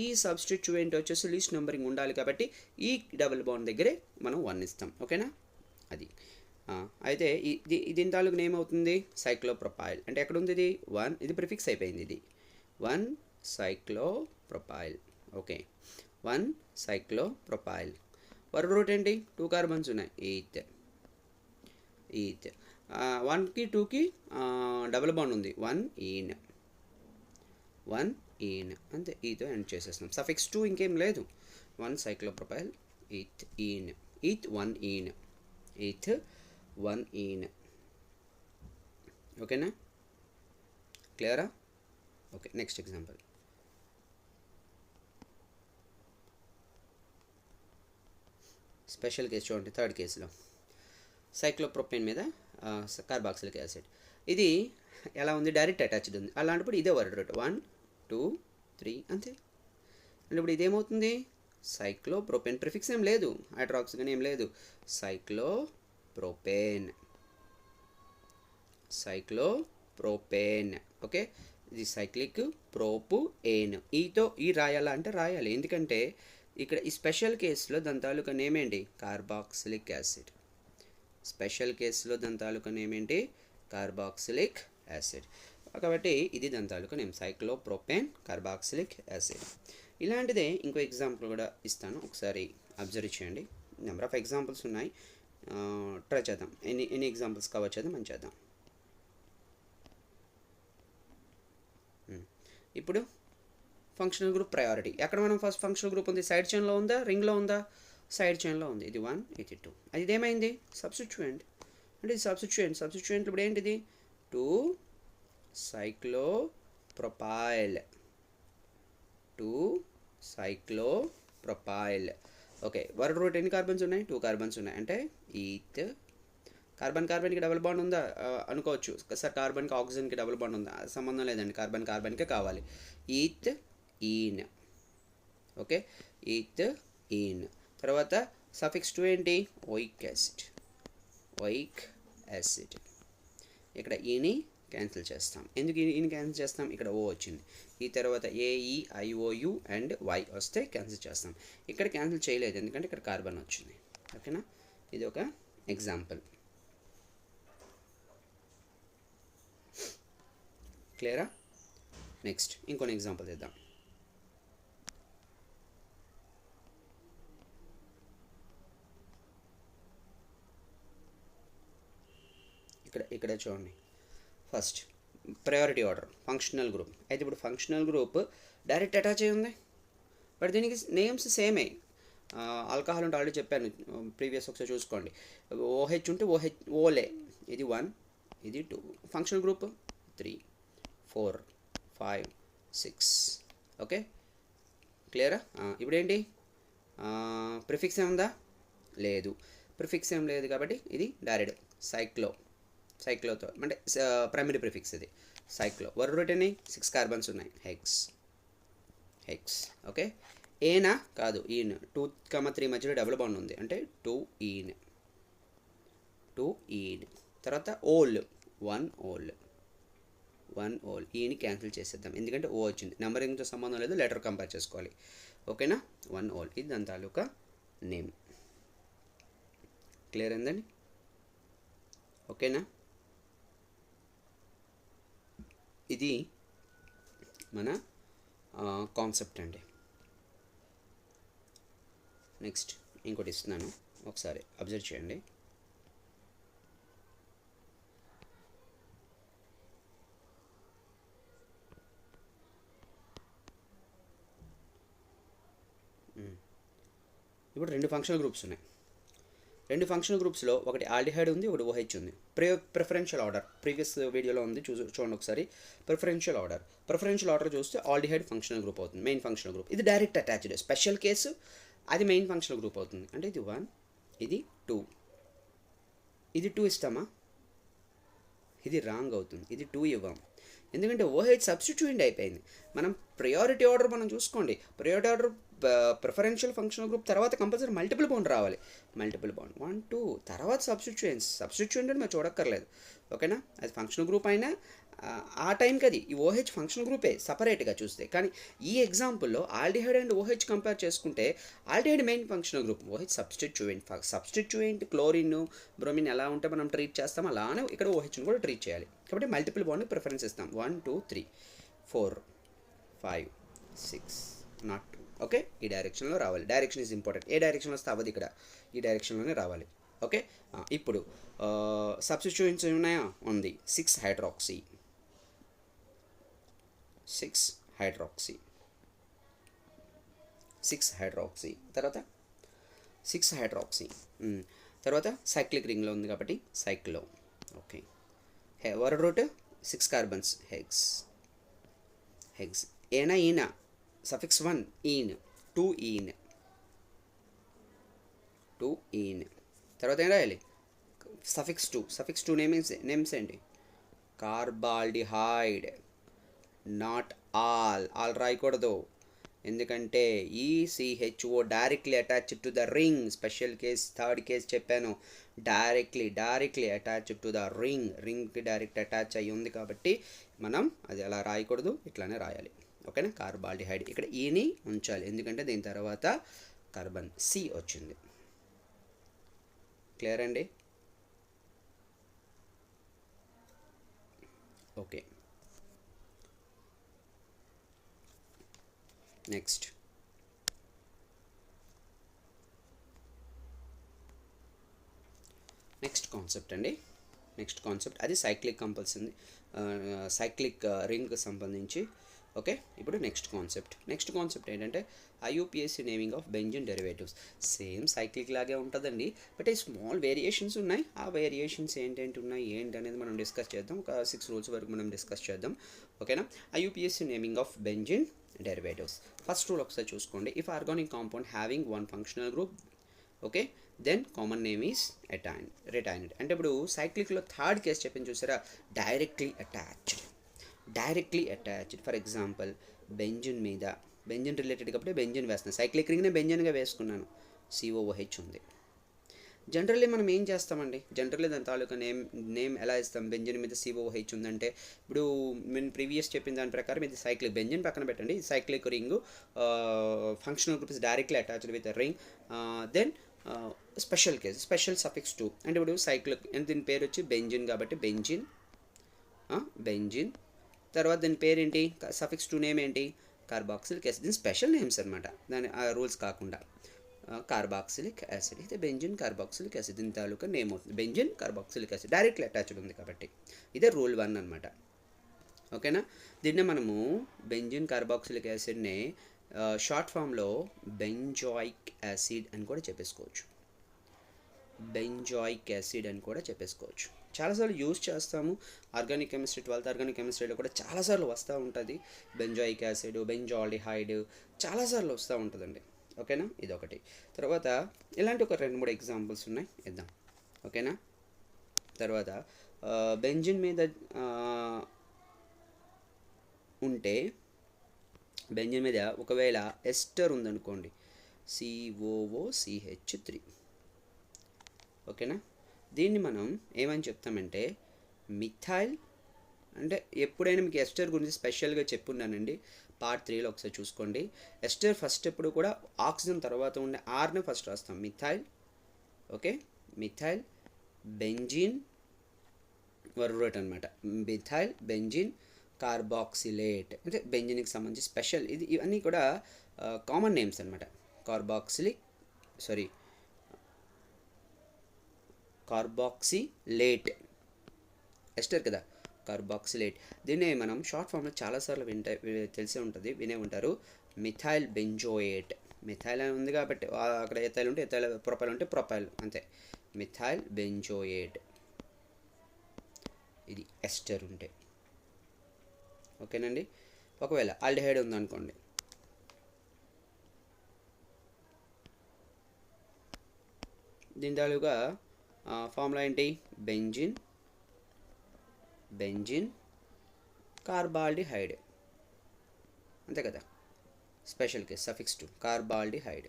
ఈ సబ్స్టిట్యూయెంట్ వచ్చేసి లీస్ట్ నెంబరింగ్ ఉండాలి కాబట్టి ఈ డబుల్ బాండ్ దగ్గరే మనం 1 ఇస్తాం, ఓకేనా. అది అయితే దీని తాలూకు నేమ్ అవుతుంది సైక్లోప్రొపైల్. అంటే ఎక్కడ ఉంది ఇది? 1, ఇది ప్రిఫిక్స్ అయిపోయింది, ఇది 1 cyclopropyl. Okay, 1 cyclopropyl. Verb root ఏంటి? 2 కార్బన్స్ ఉన్నాయి, 8. 1కి 2కి డబుల్ బాండ్ ఉంది, 1 ఈన్ అంతే, ఈతో ఎండ్ చేసేస్తాం. సఫిక్స్ 2 ఇంకేం లేదు. 1 సైక్లోప్రొపైల్, 8 ఈన్, 1 ఈన్. ఓకేనా, క్లియరా? Okay, next example. Special case చూడండి, థర్డ్ కేసులో సైక్లోప్రొపేన్ మీద కార్బాక్సిలిక్ యాసిడ్. ఇది ఎలా ఉంది? డైరెక్ట్ అటాచ్డ్ ఉంది. అలాంటప్పుడు ఇదే వర్డ్ రూట్ 1 2 3 అంతే. అంటే ఇప్పుడు ఇదేమవుతుంది? సైక్లోప్రొపేన్. ప్రిఫిక్స్ ఏం లేదు, హైడ్రాక్స్ కానీ ఏం లేదు, సైక్లోప్రొపేన్. ఓకే, ఇది సైక్లిక్ ప్రోపు ఏన్. ఈతో ఈ రాయాలా అంటే రాయాలి, ఎందుకంటే ఇక్కడ ఈ స్పెషల్ కేసులో దాని తాలూకా నేమ్ ఏంటి? Carboxylic acid. స్పెషల్ కేసులో దాని తాలూకా నేమ్ ఏంటి? Carboxylic acid. కాబట్టి ఇది దాని తాలూకా నేమ్, సైక్లోప్రొపేన్ కార్బాక్సిలిక్ యాసిడ్. ఇలాంటిదే ఇంకో ఎగ్జాంపుల్ కూడా ఇస్తాను, ఒకసారి అబ్జర్వ్ చేయండి. నెంబర్ ఆఫ్ ఎగ్జాంపుల్స్ ఉన్నాయి, ట్రై చేద్దాం. ఎన్ని ఎగ్జాంపుల్స్ కవర్ చేద్దాం మనం చేద్దాం. ఇప్పుడు ఫంక్షనల్ గ్రూప్ ప్రయారిటీ. ఎక్కడ మనం ఫస్ట్ ఫంక్షనల్ గ్రూప్ ఉంది? సైడ్ చైన్లో ఉందా, రింగ్లో ఉందా? సైడ్ చైన్లో ఉంది. ఇది 1 ఇది 2. అది ఇదేమైంది? సబ్స్టిట్యూయెంట్. అంటే ఇది సబ్స్టిట్యూయెంట్ ఇప్పుడు ఏంటిది? 2 సైక్లోప్రొపైల్. ఓకే, వర్డ్ రూట్ ఎన్ని కార్బన్స్ ఉన్నాయి? 2 కార్బన్స్ ఉన్నాయి. అంటే ఈత్. కార్బన్కి డబుల్ బాండ్ ఉందా అనుకోవచ్చు సార్, కార్బన్కి ఆక్సిజన్కి డబుల్ బాండ్ ఉందా? సంబంధం లేదండి, కార్బన్కే కావాలి. Eth ene. Okay, eth ene. తర్వాత సఫిక్స్ 2 ఏంటి? Oic acid. ఇక్కడ ఈని క్యాన్సిల్ చేస్తాం. ఎందుకు ఈని క్యాన్సిల్ చేస్తాం? ఇక్కడ ఓ వచ్చింది. ఈ తర్వాత AEIOU అండ్ Y వస్తే క్యాన్సిల్ చేస్తాం. ఇక్కడ క్యాన్సిల్ చేయలేదు ఎందుకంటే ఇక్కడ కార్బన్ వచ్చింది, ఓకేనా. ఇది ఒక ఎగ్జాంపుల్, క్లియరా? నెక్స్ట్ ఇంకొన్ని ఎగ్జాంపుల్ చేద్దాం. ఇక్కడ చూడండి, first priority order functional group. అయితే ఇప్పుడు ఫంక్షనల్ గ్రూప్ డైరెక్ట్ అటాచ్ అయి ఉంది. బట్ దీనికి నేమ్స్ సేమే. ఆల్కహాల్ ఉంటే ఆల్రెడీ చెప్పాను, ప్రీవియస్ ఒకసారి చూసుకోండి. ఓహెచ్ ఉంటే ఓలే, ఇది 1, ఇది 2, ఫంక్షనల్ గ్రూప్ 3, 4, 5, 6. ఓకే, క్లియరా? ఇప్పుడు ఏంటి, ప్రిఫిక్స్ ఏముందా? లేదు. ప్రిఫిక్స్ ఏం లేదు కాబట్టి ఇది డైరెక్ట్ సైక్లోతో అంటే ప్రైమరీ ప్రిఫిక్స్ ఇది సైక్లో. వర్డ్ రూట్ ఎన్ని? 6 కార్బన్స్ ఉన్నాయి. హెక్స్. ఓకే, ఏనా కాదు, ఈన్. 2, 3 మధ్యలో డబుల్ బాండ్ ఉంది అంటే 2 ఈన్. తర్వాత ఓల్, 1 ఓల్. ఈని క్యాన్సిల్ చేసేద్దాం ఎందుకంటే ఓ వచ్చింది. నెంబరింగ్తో సంబంధం లేదు, లెటర్ కంపేర్ చేసుకోవాలి. ఓకేనా? 1 ఓల్, ఇది దాని తాలూకా నేమ్. క్లియర్ అయిందండి? ఓకేనా? ఇది మన కాన్సెప్ట్ అండి. నెక్స్ట్ ఇంకోటి ఇస్తున్నాను, ఒకసారి అబ్జర్వ్ చేయండి. ఇప్పుడు 2 ఫంక్షనల్ గ్రూప్స్ ఉన్నాయి. 2 ఫంక్షనల్ గ్రూప్స్లో ఒకటి ఆల్డిహైడ్ ఉంది, ఒకటి ఓహెచ్ ఉంది. ప్రిఫరెన్షియల్ ఆర్డర్ ప్రీవియస్ వీడియోలో ఉంది, చూడండి ఒకసారి. ప్రిఫరెన్షియల్ ఆర్డర్ చూస్తే ఆల్డిహైడ్ ఫంక్షనల్ గ్రూప్ అవుతుంది, మెయిన్ ఫంక్షనల్ గ్రూప్. ఇది డైరెక్ట్ అటాచ్డ్. స్పెషల్ కేసు అది మెయిన్ ఫంక్షనల్ గ్రూప్ అవుతుంది. అంటే ఇది 1, ఇది 2. ఇది 2 ఇస్తామా? ఇది రాంగ్ అవుతుంది. ఇది 2 ఇవ్వం, ఎందుకంటే ఓహెచ్ సబ్స్టిట్యూయింట్ అయిపోయింది. మనం ప్రయారిటీ ఆర్డర్ మనం చూసుకోండి. Priority order preferential functional group తర్వాత కంపల్సరీ మల్టిపుల్ బాండ్ రావాలి. 1, 2 తర్వాత సబ్స్టిట్యూయెంట్ అని మనం చూడక్కర్లేదు. ఓకేనా? అది ఫంక్షనల్ గ్రూప్ అయినా ఆ టైంకి అది ఈ ఓహెచ్ ఫంక్షనల్ గ్రూపే సపరేట్గా చూస్తే. కానీ ఈ ఎగ్జాంపుల్లో ఆల్డిహైడ్ అండ్ ఓహెచ్ కంపేర్ చేసుకుంటే aldehyde main functional group, OH substituent. Chlorine, bromine ఎలా ఉంటే మనం ట్రీట్ చేస్తాం అలానే ఇక్కడ ఓహెచ్ని కూడా ట్రీట్ చేయాలి. కాబట్టి మల్టిపుల్ బాండ్ ప్రిఫరెన్స్ ఇస్తాం. 1, 2, 3, 4, 5, 6, నాట్ 2. ఓకే, ఈ డైరెక్షన్లో రావాలి. Direction is important. ఏ డైరెక్షన్లో వస్తే అవ్వదు, ఇక్కడ ఈ డైరెక్షన్లోనే రావాలి. ఓకే, ఇప్పుడు సబ్స్టిట్యూయెంట్స్ ఉన్నాయా? ఉంది. 6 హైడ్రాక్సీ. తర్వాత 6 హైడ్రాక్సీ. తర్వాత సైక్లిక్ రింగ్లో ఉంది కాబట్టి cyclo. Okay, word root 6 carbons. Hex. ఏనా ఈనా? సఫిక్స్ 1 ఈన్, 2 ఈన్. తర్వాత ఏం రాయాలి? సఫిక్స్ 2 నేమ్స్ ఏంటి? కార్బాల్డిహైడ్. నాట్ ఆల్ రాయకూడదు, ఎందుకంటే ECHO directly attached to the ring. Special case, third case చెప్పాను, డైరెక్ట్లీ అటాచ్డ్ టు ద రింగ్కి డైరెక్ట్ అటాచ్ అయ్యి ఉంది కాబట్టి మనం అది అలా రాయకూడదు, ఇట్లానే రాయాలి. ఓకేనా? కార్బాల్డిహైడ్. ఇక్కడ ఈని ఉంచాలి ఎందుకంటే దీని తర్వాత కార్బన్ C వచ్చింది. క్లియర్ అండి? ఓకే, నెక్స్ట్ కాన్సెప్ట్ అండి. నెక్స్ట్ కాన్సెప్ట్ అది సైక్లిక్ రింగ్కి సంబంధించి. ఓకే, ఇప్పుడు నెక్స్ట్ కాన్సెప్ట్ ఏంటంటే IUPAC naming of benzene derivatives. Same cyclic లాగే ఉంటుందండి, బట్ ఈ స్మాల్ వేరియేషన్స్ ఉన్నాయి. ఆ వేరియేషన్స్ ఏంటి అనేది మనం డిస్కస్ చేద్దాం. ఒక 6 రూల్స్ వరకు మనం డిస్కస్ చేద్దాం. ఓకేనా? IUPAC naming of benzene derivatives. First rule ఒకసారి చూసుకోండి. If organic compound having 1 functional group, okay, then common name is retained. అంటే ఇప్పుడు సైక్లిక్లో థర్డ్ కేసు చెప్పింది చూసారా, directly attached. For example benzene related కాబట్టి బెంజిన్ వేస్తున్నాను. సైక్లిక్ రింగ్నే బెంజిన్గా వేసుకున్నాను. COOH ఉంది. జనరల్లీ మనం ఏం చేస్తామండి, దాని తాలూకా నేమ్ ఎలా ఇస్తాం? బెంజిన్ మీద COOH ఉందంటే, ఇప్పుడు నేను ప్రీవియస్ చెప్పిన దాని ప్రకారం ఇది సైక్లిక్. బెంజిన్ పక్కన పెట్టండి, cyclic ring, functional group is directly attached with ring. Then special case, special suffix 2. అంటే ఇప్పుడు సైక్లిక్ దీని పేరు వచ్చి బెంజిన్ కాబట్టి బెంజిన్. తర్వాత దీని పేరేంటి? సఫిక్స్ 2 నేమ్ ఏంటి? Carboxylic acid. దీని స్పెషల్ నేమ్స్ అనమాట, దాని రూల్స్ కాకుండా. కార్బాక్సిలిక్ యాసిడ్ అయితే బెంజిన్ కార్బాక్సిలిక్ యాసిడ్ దీని తాలూకా నేమ్ అవుతుంది. Benzene carboxylic acid directly attached ఉంది కాబట్టి ఇదే రూల్ 1 అనమాట. ఓకేనా. దీన్నే మనము బెంజిన్ కార్బాక్సిలిక్ యాసిడ్ని షార్ట్ ఫామ్లో బెంజాయిక్ యాసిడ్ అని కూడా చెప్పేసుకోవచ్చు. బెంజాయిక్ యాసిడ్ అని కూడా చెప్పేసుకోవచ్చు. చాలాసార్లు యూజ్ చేస్తాము. ఆర్గానిక్ కెమిస్ట్రీ 12th ఆర్గానిక్ కెమిస్ట్రీలో కూడా చాలాసార్లు వస్తూ ఉంటుంది. బెంజాయిక్ యాసిడ్, బెంజాల్డిహైడ్ చాలాసార్లు వస్తూ ఉంటుందండి. ఓకేనా, ఇదొకటి. తర్వాత ఇలాంటి ఒక 2-3 ఎగ్జాంపుల్స్ ఉన్నాయి, ఇద్దాం. ఓకేనా. తర్వాత బెంజిన్ మీద ఉంటే, బెంజిన్ మీద ఒకవేళ ఎస్టర్ ఉందనుకోండి, COOCH3. ఓకేనా. దీన్ని మనం ఏమని చెప్తామంటే మిథైల్, అంటే ఎప్పుడైనా మీకు ఎస్టర్ గురించి స్పెషల్గా చెప్పున్నానండి, పార్ట్ 3లో ఒకసారి చూసుకోండి. ఎస్టర్ ఫస్ట్ ఎప్పుడు కూడా ఆక్సిజన్ తర్వాత ఉండే ఆర్ని ఫస్ట్ రాస్తాం, మిథైల్. ఓకే, మిథైల్ బెంజిన్ వరురేట్ అనమాట. మిథైల్ బెంజిన్ కార్బాక్సిలేట్, అంటే బెంజిన్కి సంబంధించి స్పెషల్ ఇది, ఇవన్నీ కూడా కామన్ నేమ్స్ అనమాట. కార్బాక్సిలేట్ ఎస్టర్ కదా, కార్బాక్సిలేట్. దీన్నే మనం షార్ట్ ఫామ్లో చాలాసార్లు తెలిసే ఉంటుంది, వినే ఉంటారు, మిథైల్ బెంజోయేట్. మిథైల్ అని ఉంది కాబట్టి అక్కడ ఎథైల్ ఉంటే ఎథైల్, ప్రొపైల్ ఉంటే ప్రొపైల్, అంతే. మిథైల్ బెంజోయేట్, ఇది ఎస్టర్ ఉంటే. ఓకేనండి. ఒకవేళ ఆల్డిహైడ్ ఉందనుకోండి, దీని తాలూగా ఫార్ములా ఏంటి, బెంజిన్ కార్బాల్డిహైడ్, అంతే కదా. Special case suffix 2 carbaldehyde,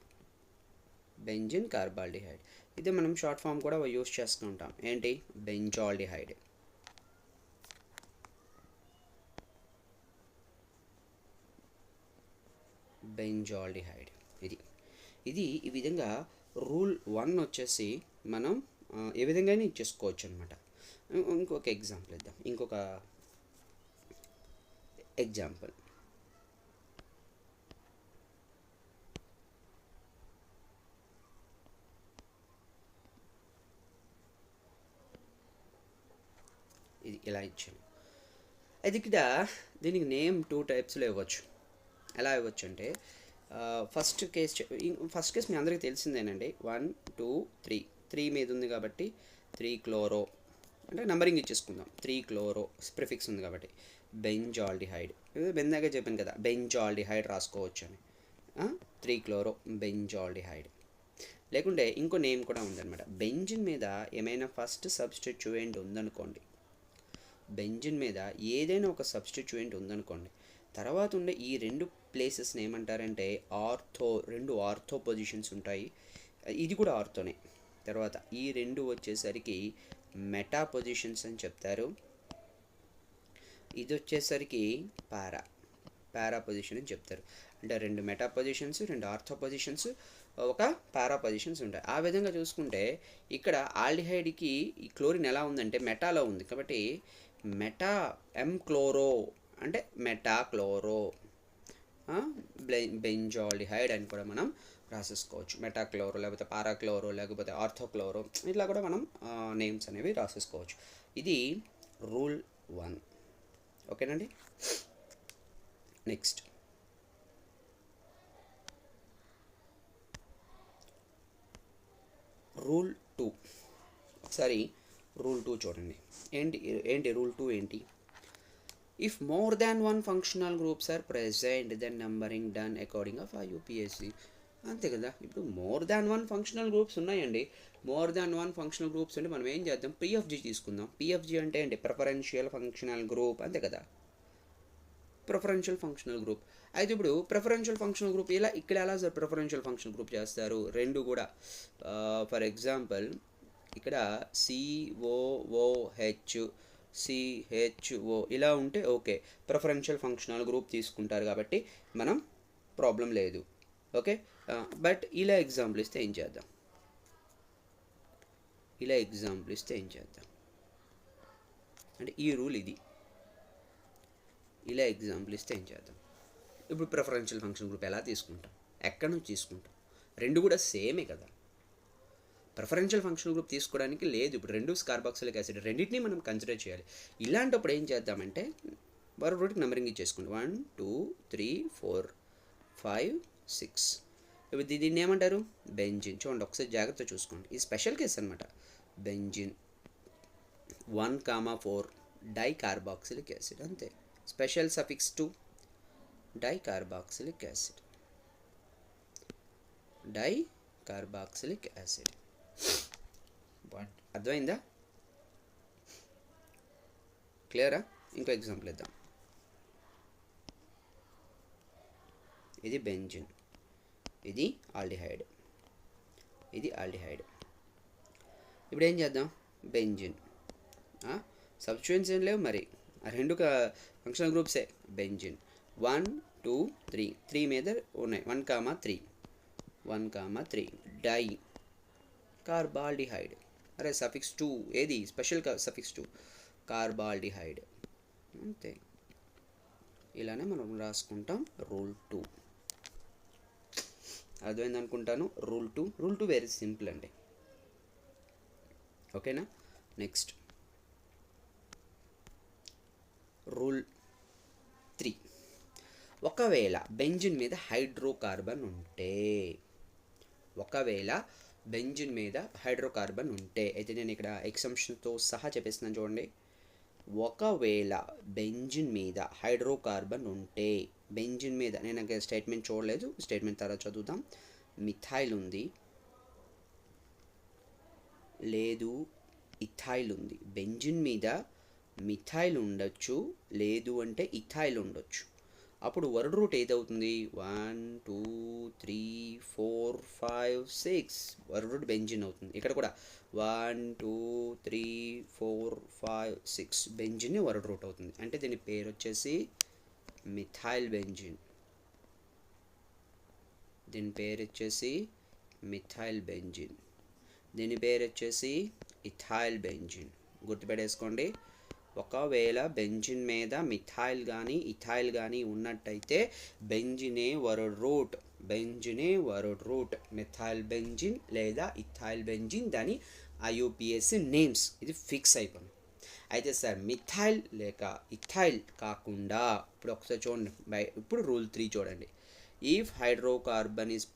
benzene carbaldehyde. ఇదే మనం షార్ట్ ఫామ్ కూడా యూస్ చేస్తూ ఉంటాం, ఏంటి, బెంజాల్డిహైడ్. బెంజాల్డిహైడ్, ఇది ఈ విధంగా రూల్ 1 వచ్చేసి మనం ఏ విధంగానే ఇచ్చేసుకోవచ్చు అనమాట. ఇంకొక ఎగ్జాంపుల్ ఇద్దాం, ఇంకొక ఎగ్జాంపుల్. ఇది ఇలా ఇచ్చాను. అది ఇక్కడ దీనికి నేమ్ 2 టైప్స్లో ఇవ్వచ్చు. ఎలా ఇవ్వచ్చు అంటే, ఫస్ట్ కేస్ మీ అందరికీ తెలిసిందేనండి. 1 2 3 మీద ఉంది కాబట్టి 3 క్లోరో, అంటే నంబరింగ్ ఇచ్చేసుకుందాం. 3 క్లోరో ప్రిఫిక్స్ ఉంది కాబట్టి బెంజాల్డిహైడ్. బెందాగా చెప్పాను కదా, బెంజాల్డిహైడ్ రాసుకోవచ్చు అని. 3 క్లోరో బెంజాల్డిహైడ్. లేకుంటే ఇంకో నేమ్ కూడా ఉందన్నమాట. బెంజిన్ మీద ఏమైనా ఫస్ట్ సబ్స్టిట్యూయెంట్ ఉందనుకోండి, బెంజిన్ మీద ఏదైనా ఒక సబ్స్టిట్యూయెంట్ ఉందనుకోండి, తర్వాత ఉండే ఈ 2 ప్లేసెస్ని ఏమంటారంటే రెండు ఆర్థో పొజిషన్స్ ఉంటాయి. ఇది కూడా ఆర్థోనే. తర్వాత ఈ 2 వచ్చేసరికి మెటా పొజిషన్స్ అని చెప్తారు. ఇది వచ్చేసరికి పారా పొజిషన్ అని చెప్తారు. అంటే 2 మెటా పొజిషన్స్, 2 ఆర్థో పొజిషన్స్, ఒక పారా పొజిషన్స్ ఉంటాయి. ఆ విధంగా చూసుకుంటే ఇక్కడ ఆల్డిహైడ్కి ఈ క్లోరిన్ ఎలా ఉందంటే మెటాలో ఉంది కాబట్టి మెటా క్లోరో, అంటే మెటా క్లోరో బెంజాల్డిహైడ్ అని కూడా మనం రాసేసుకోవచ్చు. మెటాక్లోరో, లేకపోతే పారాక్లోరో, లేకపోతే ఆర్థోక్లోరో, ఇట్లా కూడా మనం నేమ్స్ అనేవి రాసేసుకోవచ్చు. ఇది రూల్ 1. ఓకేనండి. Next rule 2. ఒకసారి రూల్ 2 చూడండి. ఏంటి రూల్ 2 ఏంటి? If more than one functional groups are present, then numbering done according of IUPAC. అంతే కదా. ఇప్పుడు మోర్ దాన్ 1 ఫంక్షనల్ గ్రూప్స్ ఉన్నాయండి. మోర్ దాన్ 1 ఫంక్షనల్ గ్రూప్స్ అంటే మనం ఏం చేద్దాం, PFG తీసుకుందాం. PFG అంటే ఏంటి, ప్రిఫరెన్షియల్ ఫంక్షనల్ గ్రూప్, అంతే కదా. Preferential functional group. అయితే ఇప్పుడు ప్రిఫరెన్షియల్ ఫంక్షనల్ గ్రూప్ ఇక్కడ ఎలా సార్ ప్రిఫరెన్షియల్ ఫంక్షనల్ గ్రూప్ చేస్తారు? 2 కూడా. ఫర్ ఎగ్జాంపుల్ ఇక్కడ COOH CHO ఇలా ఉంటే ఓకే, ప్రిఫరెన్షియల్ ఫంక్షనల్ గ్రూప్ తీసుకుంటారు కాబట్టి మనం ప్రాబ్లం లేదు. ఓకే. బట్ ఇలా ఎగ్జాంపుల్ ఇస్తే ఏం చేద్దాం, అంటే ఈ రూల్ ఇది. ఇలా ఎగ్జాంపుల్ ఇస్తే ఏం చేద్దాం? ఇప్పుడు ప్రిఫరెన్షియల్ ఫంక్షన్ గ్రూప్ ఎలా తీసుకుంటాం, ఎక్కడి నుంచి తీసుకుంటాం? 2 కూడా సేమే కదా. ప్రిఫరెన్షియల్ ఫంక్షనల్ గ్రూప్ తీసుకోవడానికి లేదు. ఇప్పుడు 2 కార్బాక్సిలిక్ యాసిడ్, రెండింటినీ మనం కన్సిడర్ చేయాలి. ఇలాంటప్పుడు ఏం చేద్దామంటే వరల్డ్ రూట్కి నెంబరింగ్ ఇచ్చేసుకోండి 1 2 3 4 5 6. ఇప్పుడు దీన్ని ఏమంటారు? బెంజిన్. చూడండి ఒకసారి జాగ్రత్త చూసుకోండి, ఇది స్పెషల్ కేస్ అనమాట. బెంజిన్ 1,4 డైకార్బాక్సిలిక్ యాసిడ్, అంతే. Special suffix 2 dicarboxylic acid. Dicarboxylic acid. అర్థమైందా? క్లియరా? ఇంకో ఎగ్జాంపుల్ ఇద్దాం. ఇది బెంజిన్, ఇది ఆల్డిహైడ్, ఇది ఆల్డిహైడ్. ఇప్పుడు ఏం చేద్దాం? బెంజిన్ సబ్స్టిట్యూయెంట్స్ ఏం లేవు మరి, ఆ రెండు ఫంక్షనల్ గ్రూప్సే. బెంజిన్ 1 2 3 3 మీద ఉన్నాయి, 1,3 1,3 డై కార్బాల్డిహైడ్. అరే సఫిక్స్ 2 ఏది? స్పెషల్ సఫిక్స్ 2 కార్బాల్డిహైడ్, అంతే. ఇలానే మనం రాసుకుంటాం రూల్ 2. అర్థమైంది అనుకుంటాను. రూల్ 2 వెరీ సింపుల్ అండి. ఓకేనా? Next rule 3. ఒకవేళ బెంజిన్ మీద హైడ్రోకార్బన్ ఉంటే, ఒకవేళ బెంజిన్ మీద హైడ్రోకార్బన్ ఉంటే, అయితే నేను ఇక్కడ ఎగ్జంప్షన్తో సహా చెప్పేస్తున్నాను చూడండి. ఒకవేళ బెంజిన్ మీద హైడ్రోకార్బన్ ఉంటే, బెంజిన్ మీద నేను ఇంకా స్టేట్మెంట్ చూడలేదు, స్టేట్మెంట్ తర్వాత చదువుతాం. మిథైల్ ఉంది, లేదు ఇథైల్ ఉంది. బెంజిన్ మీద మిథైల్ ఉండొచ్చు, లేదు అంటే ఇథైల్ ఉండొచ్చు. అప్పుడు వరల్డ్ రూట్ ఏదవుతుంది? 1 2 3 4 5 6 వరల్డ్ రూట్ బెంజిన్ అవుతుంది. ఇక్కడ కూడా 1 2 3 4 5 6 బెంజిన్ వరల్డ్ రూట్ అవుతుంది. అంటే దీని పేరు వచ్చేసి మిథైల్ బెంజిన్. దీని పేరు వచ్చేసి మిథైల్ బెంజిన్. దీని పేరు వచ్చేసి ఇథైల్ బెంజిన్. గుర్తుపెట్టేసుకోండి. ఒకవేళ బెంజిన్ మీద మిథైల్ కానీ ఇథైల్ కానీ ఉన్నట్టయితే బెంజినే వరల్డ్ రూట్, బెంజినే వరల్డ్ రూట్. మిథైల్ బెంజిన్ లేదా ఇథైల్ బెంజిన్, దాని ఐయుపిఎస్సి నేమ్స్. ఇది ఫిక్స్ అయిపోయింది. అయితే సార్ మిథైల్ లేక ఇథైల్ కాకుండా, ఇప్పుడు ఒకసారి చూడండి, ఇప్పుడు రూల్ 3 చూడండి. If hydrocarbon is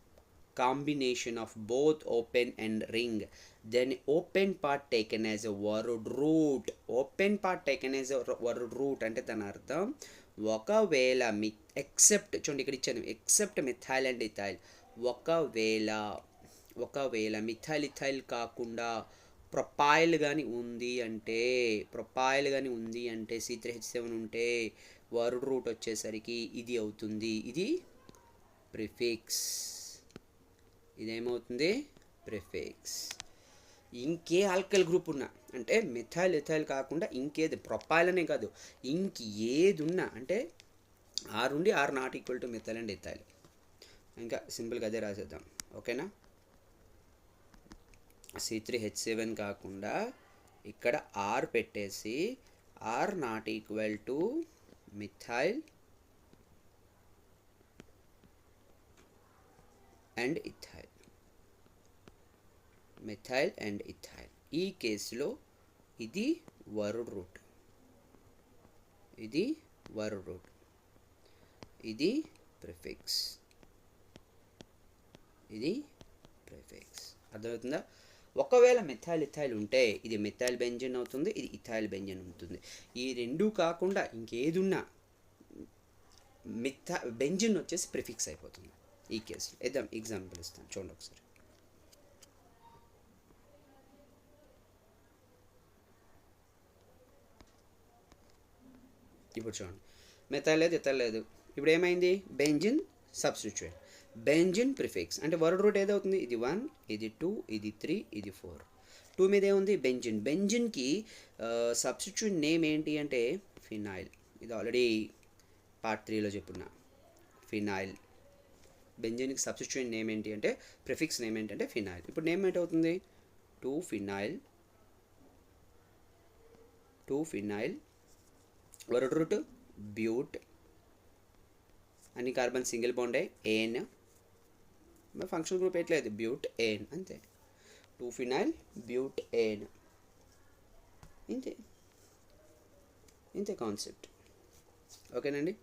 combination of both open and ring, then open part taken as a word root. Open part taken as a word root అంటే దాని అర్థం, ఒకవేళ ఎక్సెప్ట్, చూడండి ఇక్కడ ఇచ్చాను, ఎక్సెప్ట్ మిథైల్ అండ్ ఇథైల్. ఒకవేళ మిథైల్ ఇథైల్ కాకుండా propyl కానీ ఉంది అంటే, C3H7 ఉంటే వర్డ్ రూట్ వచ్చేసరికి ఇది అవుతుంది. ఇది ప్రిఫిక్స్. ఇదేమవుతుంది? ప్రిఫిక్స్. ఇంకే ఆల్కైల్ గ్రూప్ ఉన్నా, అంటే మిథైల్ ఇథైల్ కాకుండా ఇంకేది, ప్రొపైల్ అనే కాదు, ఏది ఉన్నా, అంటే ఆర్ ఉండి R not equal to methyl and ethyl. ఇంకా సింపుల్గా అదే రాసేద్దాం. ఓకేనా? C3H7 కాకుండా ఇక్కడ ఆర్ పెట్టేసి R not equal to methyl and ethyl. Methyl and ethyl. ఈ కేసులో ఇది వర్డ్ రూట్, ఇది వర్డ్ రూట్, ఇది ప్రిఫిక్స్, ఇది ప్రిఫిక్స్. అర్థమవుతుందా? ఒకవేళ మిథైల్ ఇథైల్ ఉంటే ఇది మిథైల్ బెంజిన్ అవుతుంది, ఇది ఇథైల్ బెంజిన్ అవుతుంది. ఈ రెండు కాకుండా ఇంకేది ఉన్నా బెంజిన్ వచ్చేసి ప్రిఫిక్స్ అయిపోతుంది. ఈ కేసులో ఇద్దాం, ఎగ్జాంపుల్ ఇస్తాను చూడండి ఒకసారి. ఇప్పుడు చూడండి, మిథైల్ లేదు ఇథైల్ లేదు, ఇప్పుడు ఏమైంది? Benzene substituent, benzene prefix. అంటే వర్డ్ రూట్ ఏదవుతుంది? ఇది 1, ఇది 2, ఇది 3, ఇది 4. 2 మీద ఏముంది? బెంజిన్. బెంజిన్కి సబ్స్టిట్యూయెంట్ నేమ్ ఏంటి అంటే ఫినాయిల్. ఇది ఆల్రెడీ పార్ట్ 3లో చెప్పున్నా. ఫినాయిల్. బెంజిన్కి సబ్స్టిట్యూయెంట్ నేమ్ ఏంటి అంటే, ప్రిఫిక్స్ నేమ్ ఏంటంటే ఫినాయిల్. ఇప్పుడు నేమ్ ఏంటవుతుంది? 2 ఫినాయిల్, వర్డ్ రూట్ బ్యూట్, అన్ని కార్బన్ సింగిల్ బాండే, ఏన్, ఫంక్షన్ గ్రూప్ ఎట్లేదు, బ్యూట్ ఏన్, అంతే. 2 ఫినాయిల్ బ్యూట్ ఏన్, ఇంతే కాన్సెప్ట్. ఓకేనండి.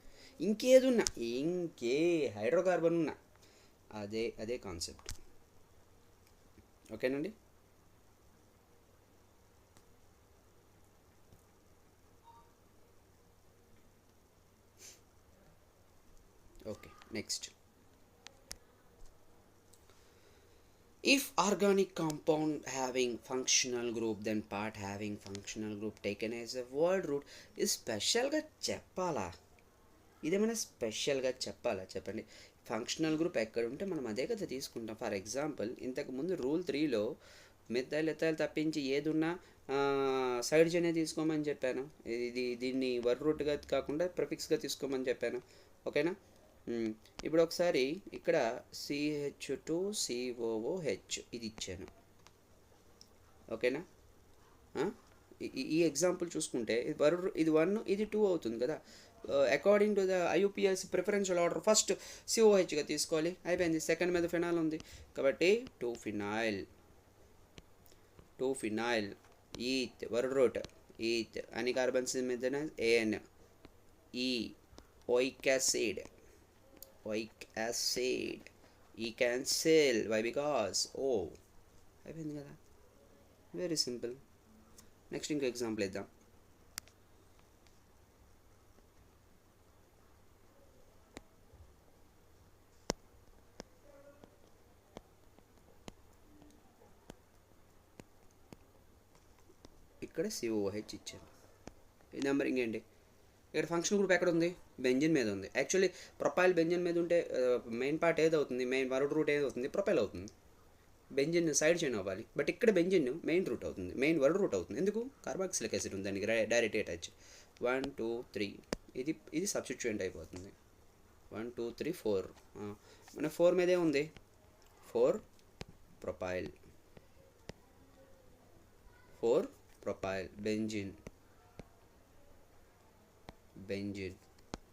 ఇంకేదున్నా ఇంకే హైడ్రోకార్బన్ ఉన్నా అదే అదే కాన్సెప్ట్. ఓకేనండి. Okay, next. If organic compound having functional group, then part having functional group taken as a word root is స్పెషల్గా చెప్పాలా? ఇదేమైనా స్పెషల్గా చెప్పాలా చెప్పండి? ఫంక్షనల్ గ్రూప్ ఎక్కడ ఉంటే మనం అదే కదా తీసుకుంటాం. ఫర్ ఎగ్జాంపుల్, ఇంతకుముందు రూల్ 3లో మిథైల్ ఎథైల్ తప్పించి ఏదున్నా సైడ్ చైనే తీసుకోమని చెప్పాను. దీన్ని వర్డ్ రూట్గా కాకుండా ప్రిఫిక్స్గా తీసుకోమని చెప్పాను. ఓకేనా? ఇప్పుడు ఒకసారి ఇక్కడ CH2COOH ఇది ఇచ్చాను. ఓకేనా? ఈ ఎగ్జాంపుల్ చూసుకుంటే ఇది 1 ఇది 2 అవుతుంది కదా. According to the IUPAC preferential order first COHగా తీసుకోవాలి. అయిపోయింది. సెకండ్ మీద ఫినాల్ ఉంది కాబట్టి 2 phenyl eth word root eth అని కార్బన్స్ మీద AN ఈ oic acid ఈ క్యాన్సిల్ వై బికాస్ ఓ అయిపోయింది కదా. Very simple. నెక్స్ట్ ఇంకో ఎగ్జాంపుల్ ఇద్దాం. ఇక్కడ COOH ఇచ్చాను. ఈ నెంబరింగ్ ఏంటి? ఇక్కడ ఫంక్షన్ గ్రూప్ ఎక్కడ ఉంది? బెంజిన్ మీద ఉంది. యాక్చువల్లీ ప్రొపైల్ బెంజిన్ మీద ఉంటే మెయిన్ పార్ట్ ఏదవుతుంది? మెయిన్ వర్డ్ రూట్ ఏదవుతుంది? ప్రొపైల్ అవుతుంది. బెంజిన్ సైడ్ చైన్ అవ్వాలి. బట్ ఇక్కడ బెంజిన్ మెయిన్ రూట్ అవుతుంది, మెయిన్ వర్డ్ రూట్ అవుతుంది. ఎందుకు? కార్బాక్సిలిక్ యాసిడ్ ఉంది దానికి డైరెక్ట్ అటాచ్. 1 2 3 ఇది సబ్స్టిట్యూయెంట్ అయిపోతుంది. 1 2 3 4 మన 4 మీదే ఉంది. 4 propyl benzene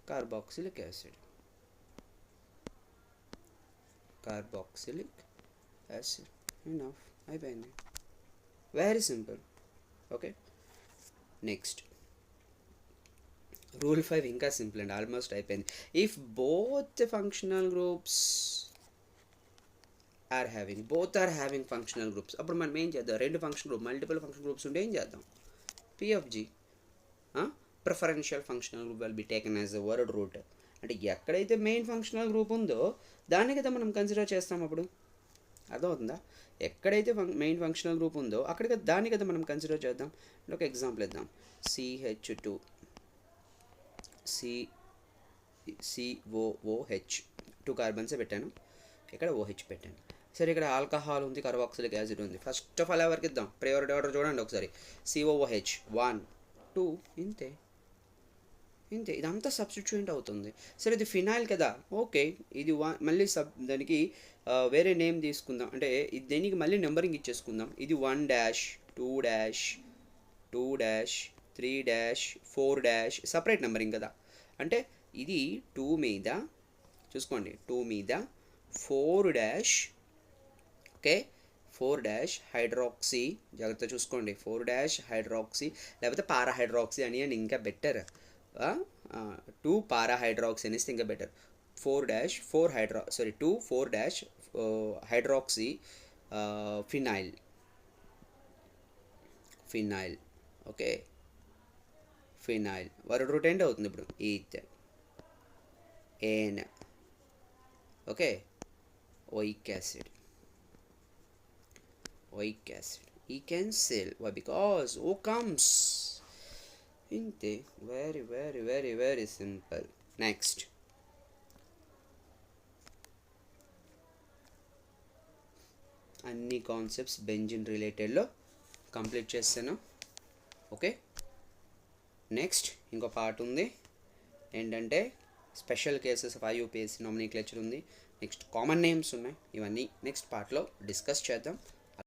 carboxylic acid enough అయిపోయింది. Very simple. Okay, next rule 5 ఇంకా సింపుల్ అండి, ఆల్మోస్ట్ అయిపోయింది. If both functional groups are having functional groups, అప్పుడు మనం ఏం చేద్దాం? రెండు function group multiple function groups ఉంటే ఏం చేద్దాం? PFG preferential functional group will be taken as a word root. అంటే ఎక్కడైతే మెయిన్ ఫంక్షనల్ గ్రూప్ ఉందో దాన్ని కదా మనం కన్సిడర్ చేస్తాం. అప్పుడు అర్థమవుతుందా? ఎక్కడైతే మెయిన్ ఫంక్షనల్ గ్రూప్ ఉందో అక్కడికి దాన్ని కదా మనం కన్సిడర్ చేద్దాం. ఒక ఎగ్జాంపుల్ ఇద్దాం. CH2 COOH 2 కార్బన్సే పెట్టాను, ఇక్కడ OH పెట్టాను. సరే, ఇక్కడ ఆల్కహాల్ ఉంది, కార్బాక్సిలిక్ యాసిడ్ ఉంది. ఫస్ట్ ఆఫ్ ఆల్ ఎవరికి ఇద్దాం? ప్రయారిటీ ఆర్డర్ చూడండి ఒకసారి. COOH 1 2 ఇంతే. ఇదంతా సబ్స్టిట్యూయెంట్ అవుతుంది. సరే, ఇది ఫినాయిల్ కదా. ఓకే, ఇది మళ్ళీ దానికి వేరే నేమ్ తీసుకుందాం. అంటే దీనికి మళ్ళీ నెంబరింగ్ ఇచ్చేసుకుందాం. ఇది 1 dash 2 dash 2 dash 3 dash 4 dash separate numbering కదా. అంటే ఇది 2 మీద చూసుకోండి, 2 మీద 4 డాష్. ఓకే, 4 డాష్ హైడ్రాక్సీ, జాగ్రత్త చూసుకోండి. 4 డాష్ హైడ్రాక్సీ లేకపోతే పారాహైడ్రాక్సీ అని ఇంకా బెటర్. 2 పారాహైడ్రాక్సీ అనేసి ఇంకా better. 2 4 dash hydroxy phenyl. Okay, phenyl word root ఏంటి అవుతుంది ఇప్పుడు? Eth ane. Okay, oic acid ఈ cancel why because O comes ఇంతే. Very very very very simple. Next అన్ని కాన్సెప్ట్స్ బెంజిన్ రిలేటెడ్లో కంప్లీట్ చేస్తాను. ఓకే, నెక్స్ట్ ఇంకో పార్ట్ ఉంది ఏంటంటే special cases of IUPAC nomenclature ఉంది. నెక్స్ట్ కామన్ నేమ్స్ ఉన్నాయి. ఇవన్నీ నెక్స్ట్ పార్ట్లో డిస్కస్ చేద్దాం.